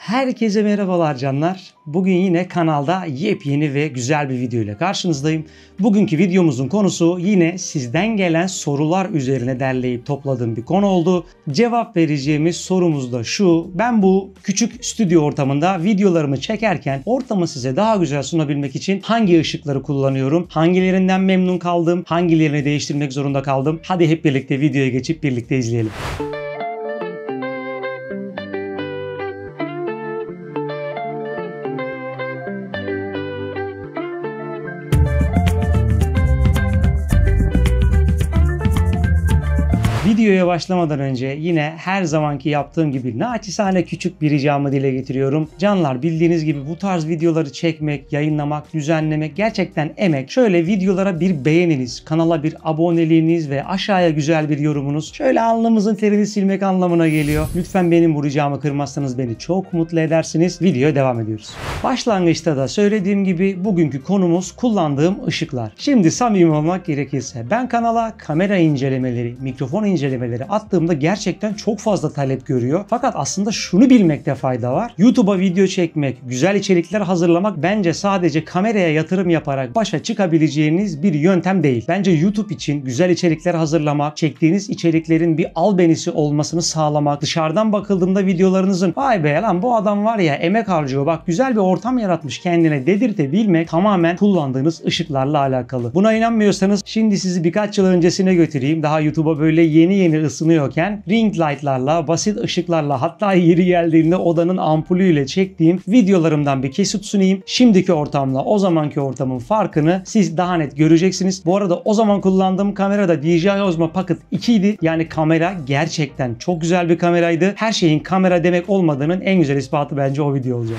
Herkese merhabalar canlar. Bugün yine kanalda yepyeni ve güzel bir video ile karşınızdayım. Bugünkü videomuzun konusu yine sizden gelen sorular üzerine derleyip topladığım bir konu oldu. Cevap vereceğimiz sorumuz da şu: ben bu küçük stüdyo ortamında videolarımı çekerken ortamı size daha güzel sunabilmek için hangi ışıkları kullanıyorum? Hangilerinden memnun kaldım? Hangilerini değiştirmek zorunda kaldım? Hadi hep birlikte videoya geçip birlikte izleyelim. Videoya başlamadan önce yine her zamanki yaptığım gibi naçizane küçük bir ricamı dile getiriyorum. Canlar, bildiğiniz gibi bu tarz videoları çekmek, yayınlamak, düzenlemek gerçekten emek. Şöyle videolara bir beğeniniz, kanala bir aboneliğiniz ve aşağıya güzel bir yorumunuz şöyle alnımızın terini silmek anlamına geliyor. Lütfen benim bu ricamı kırmazsanız beni çok mutlu edersiniz. Videoya devam ediyoruz. Başlangıçta da söylediğim gibi bugünkü konumuz kullandığım ışıklar. Şimdi samimi olmak gerekirse ben kanala kamera incelemeleri, mikrofon incelemeleri attığımda gerçekten çok fazla talep görüyor. Fakat aslında şunu bilmekte fayda var. YouTube'a video çekmek, güzel içerikler hazırlamak bence sadece kameraya yatırım yaparak başa çıkabileceğiniz bir yöntem değil. Bence YouTube için güzel içerikler hazırlamak, çektiğiniz içeriklerin bir albenisi olmasını sağlamak, dışarıdan bakıldığında videolarınızın "vay be lan bu adam var ya emek harcıyor, bak güzel bir ortam yaratmış kendine" dedirtebilmek tamamen kullandığınız ışıklarla alakalı. Buna inanmıyorsanız şimdi sizi birkaç yıl öncesine götüreyim. Daha YouTube'a böyle yeni ısınıyorken ring light'larla, basit ışıklarla, hatta yeri geldiğinde odanın ampulüyle çektiğim videolarımdan bir kesit sunayım. Şimdiki ortamla o zamanki ortamın farkını siz daha net göreceksiniz. Bu arada o zaman kullandığım kamera da DJI Osmo Pocket 2 idi. Yani kamera gerçekten çok güzel bir kameraydı. Her şeyin kamera demek olmadığının en güzel ispatı bence o video olacak.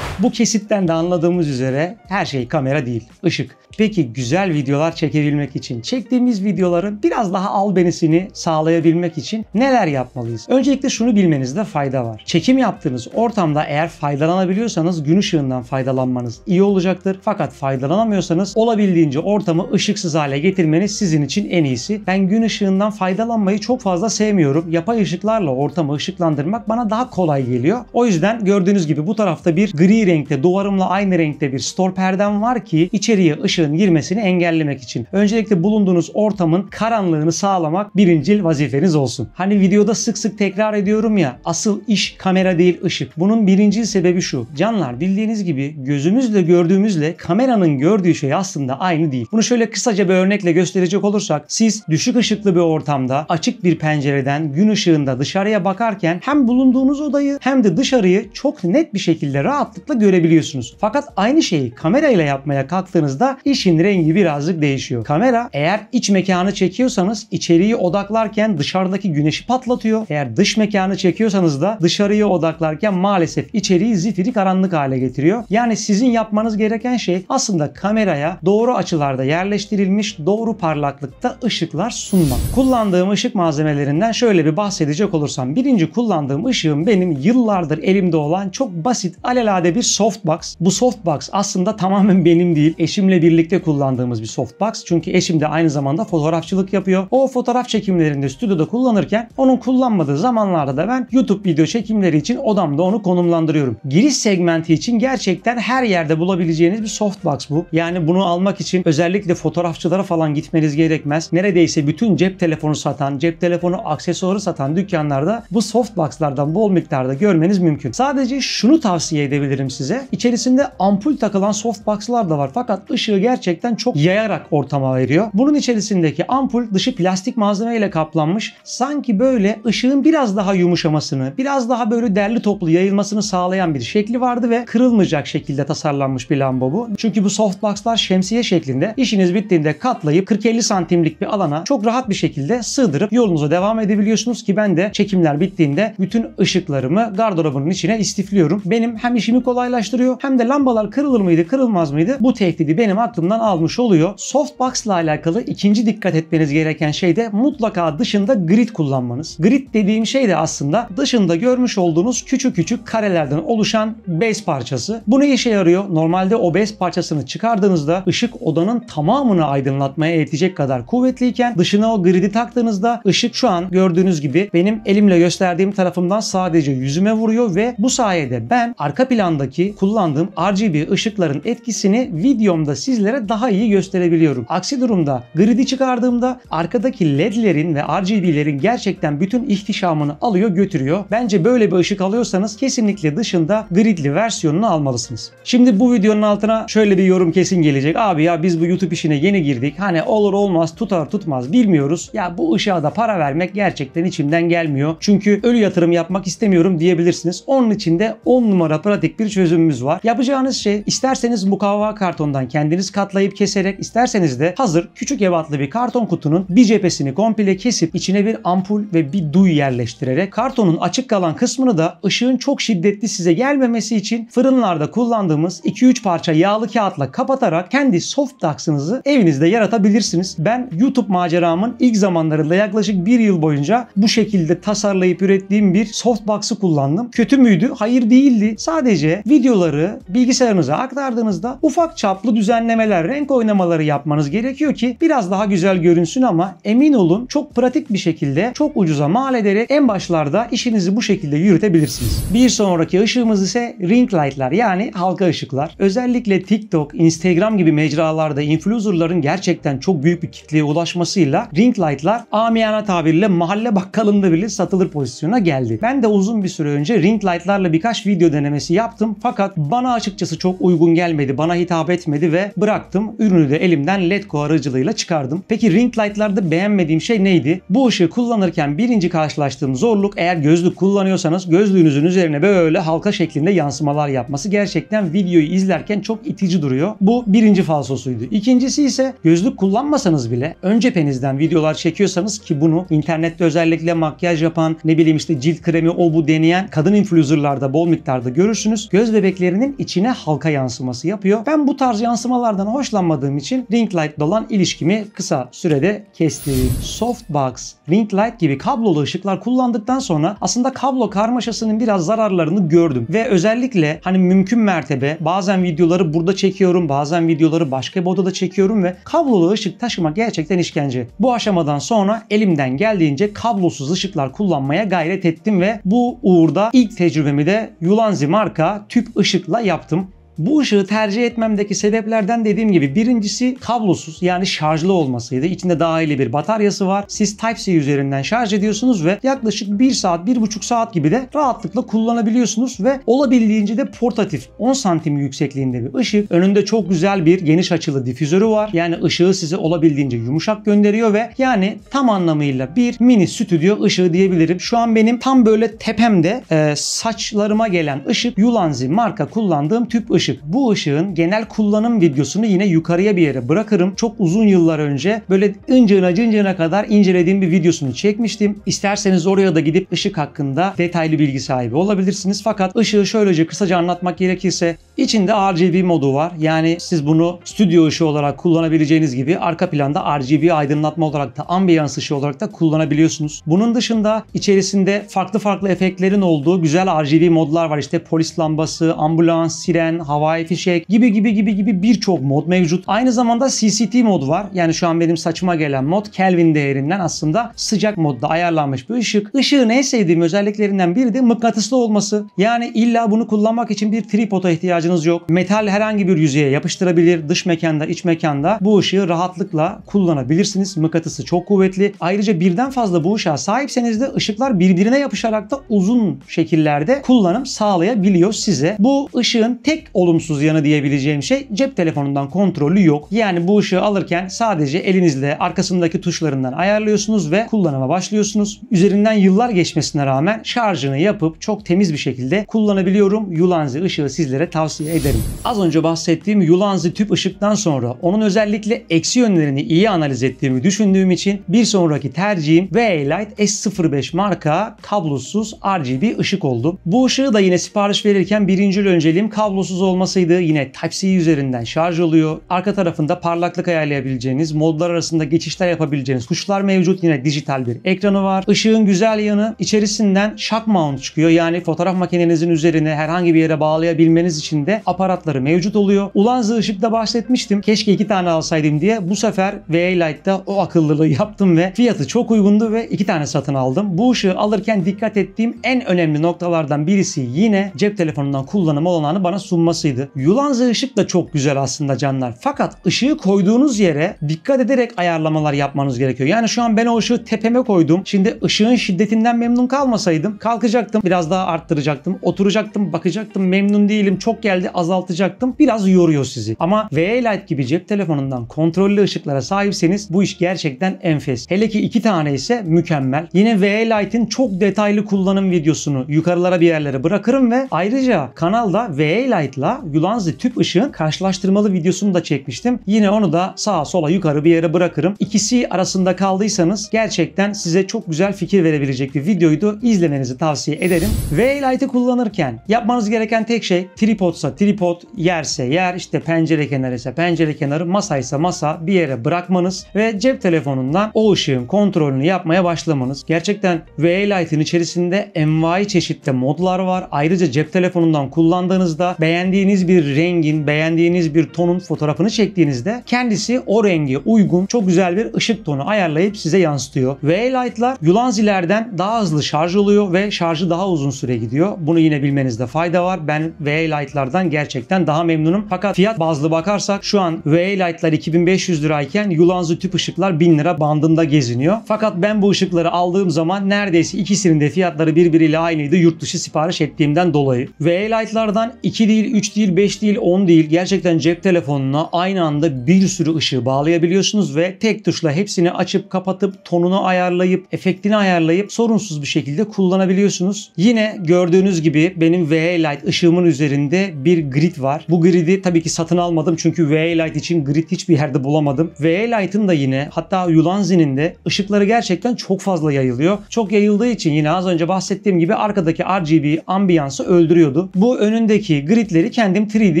Bu kesitten de anladığımız üzere her şey kamera değil, ışık. Peki güzel videolar çekebilmek için, çektiğimiz videoların biraz daha albenisini sağlayabilmek için neler yapmalıyız? Öncelikle şunu bilmenizde fayda var. Çekim yaptığınız ortamda eğer faydalanabiliyorsanız gün ışığından faydalanmanız iyi olacaktır. Fakat faydalanamıyorsanız olabildiğince ortamı ışıksız hale getirmeniz sizin için en iyisi. Ben gün ışığından faydalanmayı çok fazla sevmiyorum. Yapay ışıklarla ortamı ışıklandırmak bana daha kolay geliyor. O yüzden gördüğünüz gibi bu tarafta bir gri renkte, duvarımla aynı renkte bir store perdem var ki içeriye ışığın girmesini engellemek için. Öncelikle bulunduğunuz ortamın karanlığını sağlamak birincil vazifeniz olsun. Hani videoda sık sık tekrar ediyorum ya, asıl iş kamera değil ışık. Bunun birincil sebebi şu: canlar, bildiğiniz gibi gözümüzle gördüğümüzle kameranın gördüğü şey aslında aynı değil. Bunu şöyle kısaca bir örnekle gösterecek olursak, siz düşük ışıklı bir ortamda açık bir pencereden gün ışığında dışarıya bakarken hem bulunduğunuz odayı hem de dışarıyı çok net bir şekilde rahatlıkla görebiliyorsunuz. Fakat aynı şeyi kamerayla yapmaya kalktığınızda işin rengi birazcık değişiyor. Kamera eğer iç mekanı çekiyorsanız içeriği odaklarken dışarıdaki güneşi patlatıyor. Eğer dış mekanı çekiyorsanız da dışarıya odaklarken maalesef içeriği zifiri karanlık hale getiriyor. Yani sizin yapmanız gereken şey aslında kameraya doğru açılarda yerleştirilmiş, doğru parlaklıkta ışıklar sunmak. Kullandığım ışık malzemelerinden şöyle bir bahsedecek olursam, birinci kullandığım ışığım benim yıllardır elimde olan çok basit, alelade bir softbox. Bu softbox aslında tamamen benim değil, eşimle birlikte kullandığımız bir softbox. Çünkü eşim de aynı zamanda fotoğrafçılık yapıyor. O fotoğraf çekimlerinde stüdyoda kullanırken onun kullanmadığı zamanlarda da ben YouTube video çekimleri için odamda onu konumlandırıyorum. Giriş segmenti için gerçekten her yerde bulabileceğiniz bir softbox bu. Yani bunu almak için özellikle fotoğrafçılara falan gitmeniz gerekmez. Neredeyse bütün cep telefonu satan, cep telefonu aksesuarı satan dükkanlarda bu softboxlardan bol miktarda görmeniz mümkün. Sadece şunu tavsiye edebilirim size. İçerisinde ampul takılan softboxlar da var. Fakat ışığı gerçekten çok yayarak ortama veriyor. Bunun içerisindeki ampul dışı plastik malzemeyle kaplanmış. Sanki böyle ışığın biraz daha yumuşamasını, biraz daha böyle derli toplu yayılmasını sağlayan bir şekli vardı ve kırılmayacak şekilde tasarlanmış bir lamba bu. Çünkü bu softboxlar şemsiye şeklinde. İşiniz bittiğinde katlayıp 40-50 santimlik bir alana çok rahat bir şekilde sığdırıp yolunuza devam edebiliyorsunuz ki ben de çekimler bittiğinde bütün ışıklarımı gardırobunun içine istifliyorum. Benim hem işimi kolaylaştırıyor hem de lambalar kırılır mıydı, kırılmaz mıydı? Bu tehdidi benim aklımda tarafından almış oluyor. Softbox ile alakalı ikinci dikkat etmeniz gereken şey de mutlaka dışında grid kullanmanız. Grid dediğim şey de aslında dışında görmüş olduğunuz küçük küçük karelerden oluşan bez parçası. Bu ne işe yarıyor? Normalde o bez parçasını çıkardığınızda ışık odanın tamamını aydınlatmaya yetecek kadar kuvvetliyken dışına o gridi taktığınızda ışık şu an gördüğünüz gibi benim elimle gösterdiğim tarafımdan sadece yüzüme vuruyor ve bu sayede ben arka plandaki kullandığım RGB ışıkların etkisini videomda sizlere daha iyi gösterebiliyorum. Aksi durumda gridi çıkardığımda arkadaki ledlerin ve RGB'lerin gerçekten bütün ihtişamını alıyor götürüyor. Bence böyle bir ışık alıyorsanız kesinlikle dışında gridli versiyonunu almalısınız. Şimdi bu videonun altına şöyle bir yorum kesin gelecek. Abi ya biz bu YouTube işine yeni girdik. Hani olur olmaz tutar tutmaz bilmiyoruz. Ya bu ışığa da para vermek gerçekten içimden gelmiyor. Çünkü ölü yatırım yapmak istemiyorum diyebilirsiniz. Onun için de 10 numara pratik bir çözümümüz var. Yapacağınız şey isterseniz mukavva kartondan kendiniz katlayıp keserek isterseniz de hazır küçük ebatlı bir karton kutunun bir cephesini komple kesip içine bir ampul ve bir duy yerleştirerek kartonun açık kalan kısmını da ışığın çok şiddetli size gelmemesi için fırınlarda kullandığımız 2-3 parça yağlı kağıtla kapatarak kendi softbox'ınızı evinizde yaratabilirsiniz. Ben YouTube maceramın ilk zamanlarında yaklaşık bir yıl boyunca bu şekilde tasarlayıp ürettiğim bir softbox'ı kullandım. Kötü müydü? Hayır değildi. Sadece videoları bilgisayarınıza aktardığınızda ufak çaplı düzenlemeler, renk oynamaları yapmanız gerekiyor ki biraz daha güzel görünsün ama emin olun çok pratik bir şekilde çok ucuza mal ederek en başlarda işinizi bu şekilde yürütebilirsiniz. Bir sonraki ışığımız ise ring light'lar yani halka ışıklar. Özellikle TikTok, Instagram gibi mecralarda influencerların gerçekten çok büyük bir kitleye ulaşmasıyla ring light'lar amiyane tabirle mahalle bakkalında bile satılır pozisyona geldi. Ben de uzun bir süre önce ring light'larla birkaç video denemesi yaptım fakat bana açıkçası çok uygun gelmedi, bana hitap etmedi ve bıraktım. Ürünü de elimden Letgo aracılığıyla çıkardım. Peki ring light'larda beğenmediğim şey neydi? Bu ışığı kullanırken birinci karşılaştığım zorluk eğer gözlük kullanıyorsanız gözlüğünüzün üzerine böyle halka şeklinde yansımalar yapması gerçekten videoyu izlerken çok itici duruyor. Bu birinci falsosuydu. İkincisi ise gözlük kullanmasanız bile ön cephenizden videolar çekiyorsanız ki bunu internette özellikle makyaj yapan ne bileyim işte cilt kremi o bu deneyen kadın influencerlarda bol miktarda görürsünüz. Göz bebeklerinin içine halka yansıması yapıyor. Ben bu tarz yansımalardan hoşlanmadığım için ring light'la olan ilişkimi kısa sürede kestim. Softbox, ring light gibi kablolu ışıklar kullandıktan sonra aslında kablo karmaşasının biraz zararlarını gördüm ve özellikle hani mümkün mertebe bazen videoları burada çekiyorum, bazen videoları başka bir odada çekiyorum ve kablolu ışık taşımak gerçekten işkence. Bu aşamadan sonra elimden geldiğince kablosuz ışıklar kullanmaya gayret ettim ve bu uğurda ilk tecrübemi de Ulanzi marka tüp ışıkla yaptım. Bu ışığı tercih etmemdeki sebeplerden dediğim gibi birincisi kablosuz yani şarjlı olmasıydı. İçinde dahili bir bataryası var. Siz Type-C üzerinden şarj ediyorsunuz ve yaklaşık 1 saat, 1,5 saat gibi de rahatlıkla kullanabiliyorsunuz ve olabildiğince de portatif 10 santim yüksekliğinde bir ışık. Önünde çok güzel bir geniş açılı difüzörü var. Yani ışığı size olabildiğince yumuşak gönderiyor ve yani tam anlamıyla bir mini stüdyo ışığı diyebilirim. Şu an benim tam böyle tepemde saçlarıma gelen ışık Ulanzi marka kullandığım tüp ışık. Bu ışığın genel kullanım videosunu yine yukarıya bir yere bırakırım. Çok uzun yıllar önce böyle incığına kadar incelediğim bir videosunu çekmiştim. İsterseniz oraya da gidip ışık hakkında detaylı bilgi sahibi olabilirsiniz. Fakat ışığı şöylece kısaca anlatmak gerekirse içinde RGB modu var. Yani siz bunu stüdyo ışığı olarak kullanabileceğiniz gibi arka planda RGB aydınlatma olarak da ambiyans ışığı olarak da kullanabiliyorsunuz. Bunun dışında içerisinde farklı efektlerin olduğu güzel RGB modlar var. İşte polis lambası, ambulans, siren, havai fişek gibi birçok mod mevcut. Aynı zamanda CCT mod var. Yani şu an benim saçıma gelen mod Kelvin değerinden aslında sıcak modda ayarlanmış bir ışık. Işığın en sevdiğim özelliklerinden biri de mıknatıslı olması. Yani illa bunu kullanmak için bir tripoda ihtiyacınız yok. Metal herhangi bir yüzeye yapıştırabilir. Dış mekanda, iç mekanda bu ışığı rahatlıkla kullanabilirsiniz. Mıknatısı çok kuvvetli. Ayrıca birden fazla bu ışığa sahipseniz de ışıklar birbirine yapışarak da uzun şekillerde kullanım sağlayabiliyor size. Bu ışığın tek olumsuz yanı diyebileceğim şey cep telefonundan kontrolü yok. Yani bu ışığı alırken sadece elinizle arkasındaki tuşlarından ayarlıyorsunuz ve kullanıma başlıyorsunuz. Üzerinden yıllar geçmesine rağmen şarjını yapıp çok temiz bir şekilde kullanabiliyorum. Ulanzi ışığı sizlere tavsiye ederim. Az önce bahsettiğim Ulanzi tüp ışıktan sonra onun özellikle eksi yönlerini iyi analiz ettiğimi düşündüğüm için bir sonraki tercihim VA-Lite S05 marka kablosuz RGB ışık oldu. Bu ışığı da yine sipariş verirken birincil önceliğim kablosuz olmasıydı. Yine Type-C üzerinden şarj oluyor. Arka tarafında parlaklık ayarlayabileceğiniz, modlar arasında geçişler yapabileceğiniz tuşlar mevcut. Yine dijital bir ekranı var. Işığın güzel yanı, içerisinden shock mount çıkıyor. Yani fotoğraf makinenizin üzerine herhangi bir yere bağlayabilmeniz için de aparatları mevcut oluyor. Ulanzi ışıkta bahsetmiştim. Keşke 2 tane alsaydım diye. Bu sefer VA-Lite'da o akıllılığı yaptım ve fiyatı çok uygundu ve 2 tane satın aldım. Bu ışığı alırken dikkat ettiğim en önemli noktalardan birisi yine cep telefonundan kullanım olanağını bana sunmasıydı. Ulanzi ışık da çok güzel aslında canlar. Fakat ışığı koyduğunuz yere dikkat ederek ayarlamalar yapmanız gerekiyor. Yani şu an ben o ışığı tepeme koydum. Şimdi ışığın şiddetinden memnun kalmasaydım kalkacaktım, biraz daha arttıracaktım, oturacaktım, bakacaktım, memnun değilim, çok geldi, azaltacaktım. Biraz yoruyor sizi. Ama VA-Lite gibi cep telefonundan kontrollü ışıklara sahipseniz bu iş gerçekten enfes. Hele ki 2 tane ise mükemmel. Yine VA-Lite'in çok detaylı kullanım videosunu yukarılara bir yerlere bırakırım ve ayrıca kanalda VA-Lite'la Ulanzi tüp ışığın karşılaştırmalı videosunu da çekmiştim. Yine onu da sağa sola yukarı bir yere bırakırım. İkisi arasında kaldıysanız gerçekten size çok güzel fikir verebilecek bir videoydu. İzlemenizi tavsiye ederim. VA-Lite'ı kullanırken yapmanız gereken tek şey tripodsa tripod, yerse yer, işte pencere kenarı ise pencere kenarı, masaysa masa bir yere bırakmanız ve cep telefonundan o ışığın kontrolünü yapmaya başlamanız. Gerçekten VA-Lite'ın içerisinde envai çeşitli modlar var. Ayrıca cep telefonundan kullandığınızda beğendiğiniz bir rengin, beğendiğiniz bir tonun fotoğrafını çektiğinizde kendisi o renge uygun çok güzel bir ışık tonu ayarlayıp size yansıtıyor. VA-Lite'lar Ulanzi'lerden daha hızlı şarj oluyor ve şarjı daha uzun süre gidiyor. Bunu yine bilmenizde fayda var. Ben VA-Lite'lardan gerçekten daha memnunum. Fakat fiyat bazlı bakarsak şu an VA-Lite'lar 2500 lirayken Ulanzi tüp ışıklar 1000 lira bandında geziniyor. Fakat ben bu ışıkları aldığım zaman neredeyse ikisinin de fiyatları birbiriyle aynıydı yurt dışı sipariş ettiğimden dolayı. VA-Lite'lardan 2 değil, 3 değil, 5 değil, 10 değil, gerçekten cep telefonuna aynı anda bir sürü ışığı bağlayabiliyorsunuz ve tek tuşla hepsini açıp kapatıp tonunu ayarlayıp efektini ayarlayıp sorunsuz bir şekilde kullanabiliyorsunuz. Yine gördüğünüz gibi benim VA-Lite ışığımın üzerinde bir grid var. Bu gridi tabii ki satın almadım çünkü VA-Lite için grid hiçbir yerde bulamadım. VA-Lite'ın da yine, hatta Ulanzi'nin de ışıkları gerçekten çok fazla yayılıyor. Çok yayıldığı için yine az önce bahsettiğim gibi arkadaki RGB ambiyansı öldürüyordu. Bu önündeki gridleri kendim 3D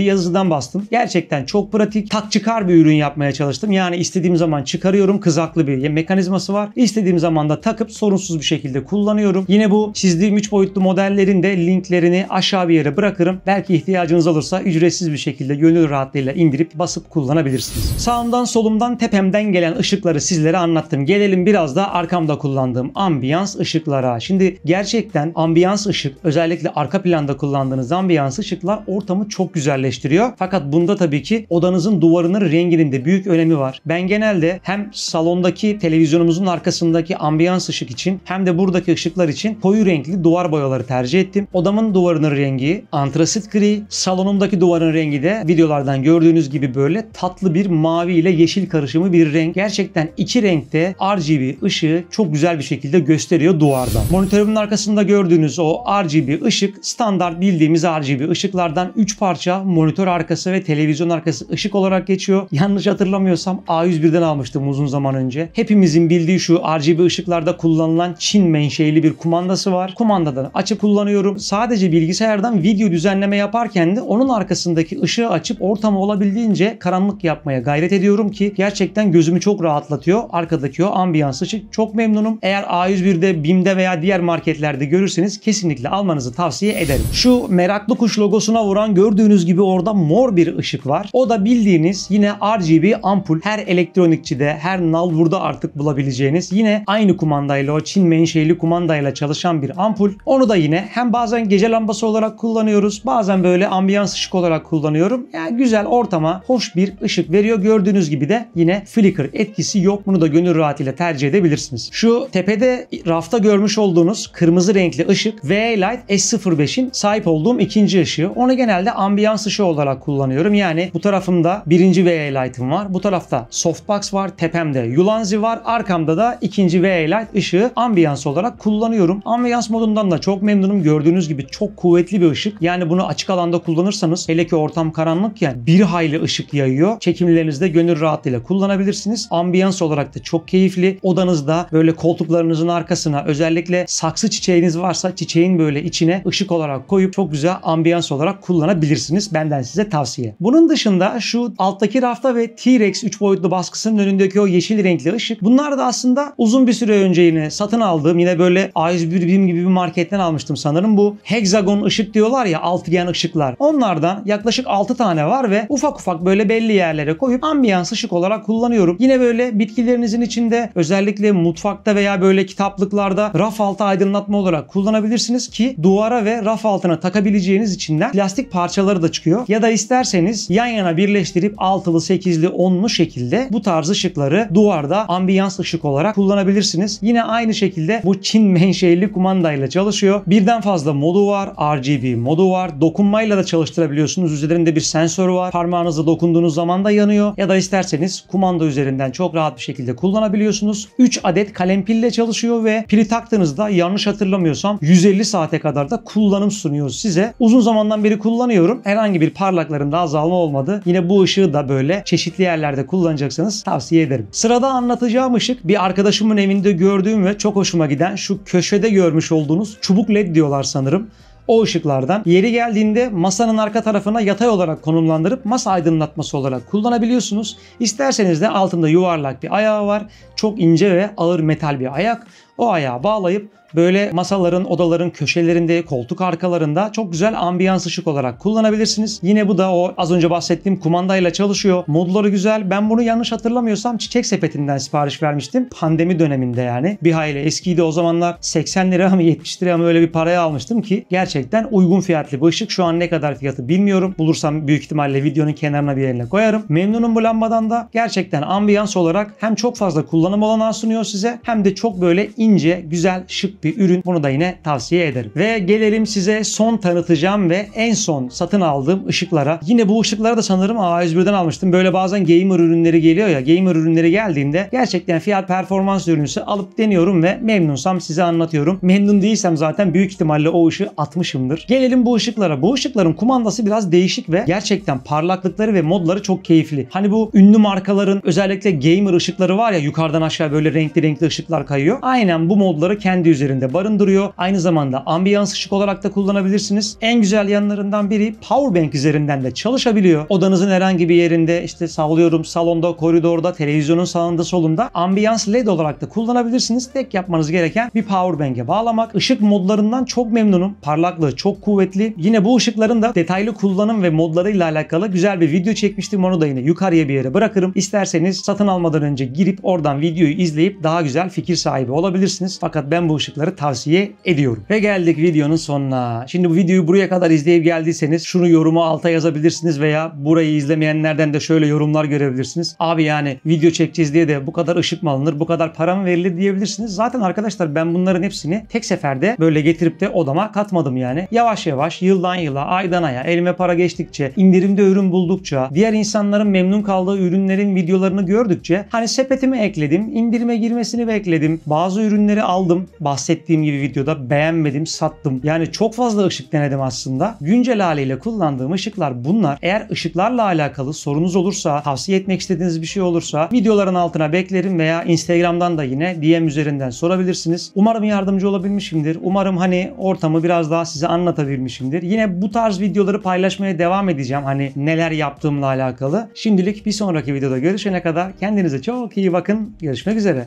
yazıcıdan bastım. Gerçekten çok pratik. Tak çıkar bir ürün yapmaya çalıştım. Yani istediğim zaman çıkarıyorum. Kızaklı bir mekanizması var. İstediğim zaman da takıp sorunsuz bir şekilde kullanıyorum. Yine bu çizdiğim 3 boyutlu modellerin de linklerini aşağı bir yere bırakırım. Belki ihtiyacınız olursa ücretsiz bir şekilde gönül rahatlığıyla indirip basıp kullanabilirsiniz. Sağımdan solumdan tepemden gelen ışıkları sizlere anlattım. Gelelim biraz da arkamda kullandığım ambiyans ışıklara. Şimdi gerçekten ambiyans ışık, özellikle arka planda kullandığınız ambiyans ışıklar ortamı çok güzelleştiriyor. Fakat bunda tabii ki odanızın duvarının renginin de büyük önemi var. Ben genelde hem salondaki televizyonumuzun arkasındaki ambiyans ışık için hem de buradaki ışıklar için koyu renkli duvar boyaları tercih ettim. Odamın duvarının rengi antrasit gri, salonumdaki duvarın rengi de videolardan gördüğünüz gibi böyle tatlı bir mavi ile yeşil karışımı bir renk. Gerçekten iki renkte RGB ışığı çok güzel bir şekilde gösteriyor duvardan. Monitörümün arkasında gördüğünüz o RGB ışık standart bildiğimiz RGB ışıklardan 3 parça monitör arkası ve televizyon arkası ışık olarak geçiyor. Yanlış hatırlamıyorsam A101'den almıştım uzun zaman önce. Hepimizin bildiği şu RGB ışıklarda kullanılan Çin menşeili bir kumandası var. Kumandadan açıp kullanıyorum. Sadece bilgisayardan video düzenleme yaparken de onun arkasındaki ışığı açıp ortamı olabildiğince karanlık yapmaya gayret ediyorum ki gerçekten gözümü çok rahatlatıyor. Arkadaki o ambiyans ışık, çok memnunum. Eğer A101'de, BİM'de veya diğer marketlerde görürseniz kesinlikle almanızı tavsiye ederim. Şu meraklı kuş logosuna vuran gördüğünüz gibi orada mor bir ışık var. O da bildiğiniz yine RGB ampul. Her elektronikçide, her nalburda artık bulabileceğiniz yine aynı kumandayla, o Çin menşeili kumandayla çalışan bir ampul. Onu da yine hem bazen gece lambası olarak kullanıyoruz, bazen böyle ambiyans ışık olarak kullanıyorum. Yani güzel, ortama hoş bir ışık veriyor. Gördüğünüz gibi de yine flicker etkisi yok. Bunu da gönül rahatıyla tercih edebilirsiniz. Şu tepede rafta görmüş olduğunuz kırmızı renkli ışık VA-Lite S05'in sahip olduğum ikinci ışığı. Onu genelde ambiyans ışığı olarak kullanıyorum. Yani bu tarafımda birinci VA-Lite'ım var. Bu tarafta softbox var. Tepemde Ulanzi var. Arkamda da ikinci VA-Lite ışığı ambiyans olarak kullanıyorum. Ambiyans modundan da çok memnunum. Gördüğünüz gibi çok kuvvetli bir ışık. Yani bunu açık alanda kullanırsanız, hele ki ortam karanlıkken bir hayli ışık yayıyor. Çekimlerinizde gönül rahatlığıyla kullanabilirsiniz. Ambiyans olarak da çok keyifli. Odanızda böyle koltuklarınızın arkasına, özellikle saksı çiçeğiniz varsa çiçeğin böyle içine ışık olarak koyup çok güzel ambiyans olarak kullanabilirsiniz. kullanabilirsiniz. Benden size tavsiye. Bunun dışında şu alttaki rafta ve T-Rex 3 boyutlu baskısının önündeki o yeşil renkli ışık. Bunlar da aslında uzun bir süre önce yine satın aldığım, yine böyle A101 gibi bir marketten almıştım sanırım. Bu hexagon ışık diyorlar ya, altıgen ışıklar. Onlardan yaklaşık 6 tane var ve ufak ufak böyle belli yerlere koyup ambiyans ışık olarak kullanıyorum. Yine böyle bitkilerinizin içinde, özellikle mutfakta veya böyle kitaplıklarda raf altı aydınlatma olarak kullanabilirsiniz ki duvara ve raf altına takabileceğiniz içinden plastik parçaları da çıkıyor. Ya da isterseniz yan yana birleştirip altılı, sekizli, onlu şekilde bu tarz ışıkları duvarda ambiyans ışık olarak kullanabilirsiniz. Yine aynı şekilde bu Çin menşeli kumandayla çalışıyor. Birden fazla modu var. RGB modu var. Dokunmayla da çalıştırabiliyorsunuz. Üzerinde bir sensör var. Parmağınızla dokunduğunuz zaman da yanıyor. Ya da isterseniz kumanda üzerinden çok rahat bir şekilde kullanabiliyorsunuz. 3 adet kalem pille çalışıyor ve pili taktığınızda yanlış hatırlamıyorsam 150 saate kadar da kullanım sunuyor size. Uzun zamandan beri kullanıyorum. Herhangi bir parlaklarında azalma olmadı. Yine bu ışığı da böyle çeşitli yerlerde kullanacaksanız tavsiye ederim. Sırada anlatacağım ışık bir arkadaşımın evinde gördüğüm ve çok hoşuma giden şu köşede görmüş olduğunuz çubuk led diyorlar sanırım. O ışıklardan yeri geldiğinde masanın arka tarafına yatay olarak konumlandırıp masa aydınlatması olarak kullanabiliyorsunuz. İsterseniz de altında yuvarlak bir ayağı var. Çok ince ve ağır metal bir ayak. O ayağı bağlayıp böyle masaların, odaların köşelerinde, koltuk arkalarında çok güzel ambiyans ışık olarak kullanabilirsiniz. Yine bu da o az önce bahsettiğim kumandayla çalışıyor. Modları güzel. Ben bunu yanlış hatırlamıyorsam Çiçek Sepeti'nden sipariş vermiştim. Pandemi döneminde yani. Bir hayli eskiydi o zamanlar. 80 lira mı 70 lira mı öyle bir paraya almıştım ki gerçekten uygun fiyatlı bu ışık. Şu an ne kadar fiyatı bilmiyorum. Bulursam büyük ihtimalle videonun kenarına bir yerine koyarım. Memnunum bu lambadan da. Gerçekten ambiyans olarak hem çok fazla kullanım olanağı sunuyor size hem de çok böyle ince, güzel, şık bir ürün. Bunu da yine tavsiye ederim. Ve gelelim size son tanıtacağım ve en son satın aldığım ışıklara. Yine bu ışıkları da sanırım A101'den almıştım. Böyle bazen gamer ürünleri geliyor ya. Gamer ürünleri geldiğinde gerçekten fiyat performans ürünüsü alıp deniyorum ve memnunsam size anlatıyorum. Memnun değilsem zaten büyük ihtimalle o ışığı atmışımdır. Gelelim bu ışıklara. Bu ışıkların kumandası biraz değişik ve gerçekten parlaklıkları ve modları çok keyifli. Hani bu ünlü markaların özellikle gamer ışıkları var ya, yukarıdan aşağı böyle renkli renkli ışıklar kayıyor. Aynen bu modları kendi üzerinde barındırıyor. Aynı zamanda ambiyans ışık olarak da kullanabilirsiniz. En güzel yanlarından biri powerbank üzerinden de çalışabiliyor. Odanızın herhangi bir yerinde, işte sallıyorum salonda, koridorda, televizyonun sağında solunda ambiyans led olarak da kullanabilirsiniz. Tek yapmanız gereken bir powerbank'e bağlamak. Işık modlarından çok memnunum. Parlaklığı çok kuvvetli. Yine bu ışıkların da detaylı kullanım ve modlarıyla alakalı güzel bir video çekmiştim. Onu da yine yukarıya bir yere bırakırım. İsterseniz satın almadan önce girip oradan videoyu izleyip daha güzel fikir sahibi olabilirsiniz. Fakat ben bu ışıkları tavsiye ediyorum. Ve geldik videonun sonuna. Şimdi bu videoyu buraya kadar izleyip geldiyseniz şunu yoruma alta yazabilirsiniz veya burayı izlemeyenlerden de şöyle yorumlar görebilirsiniz. Abi yani video çekeceğiz diye de bu kadar ışık mı alınır, bu kadar para mı verilir diyebilirsiniz. Zaten arkadaşlar ben bunların hepsini tek seferde böyle getirip de odama katmadım yani. Yavaş yavaş, yıldan yıla, aydan aya, elime para geçtikçe, indirimde ürün buldukça, diğer insanların memnun kaldığı ürünlerin videolarını gördükçe hani sepetime ekledim, indirime girmesini bekledim. Bazı ürünleri aldım. Bahsettiğim gibi videoda beğenmedim, sattım. Yani çok fazla ışık denedim aslında. Güncel haliyle kullandığım ışıklar bunlar. Eğer ışıklarla alakalı sorunuz olursa, tavsiye etmek istediğiniz bir şey olursa videoların altına beklerim veya Instagram'dan da yine DM üzerinden sorabilirsiniz. Umarım yardımcı olabilmişimdir. Umarım hani ortamı biraz daha size anlatabilmişimdir. Yine bu tarz videoları paylaşmaya devam edeceğim. Hani neler yaptığımla alakalı. Şimdilik bir sonraki videoda görüşene kadar kendinize çok iyi bakın. Görüşmek üzere.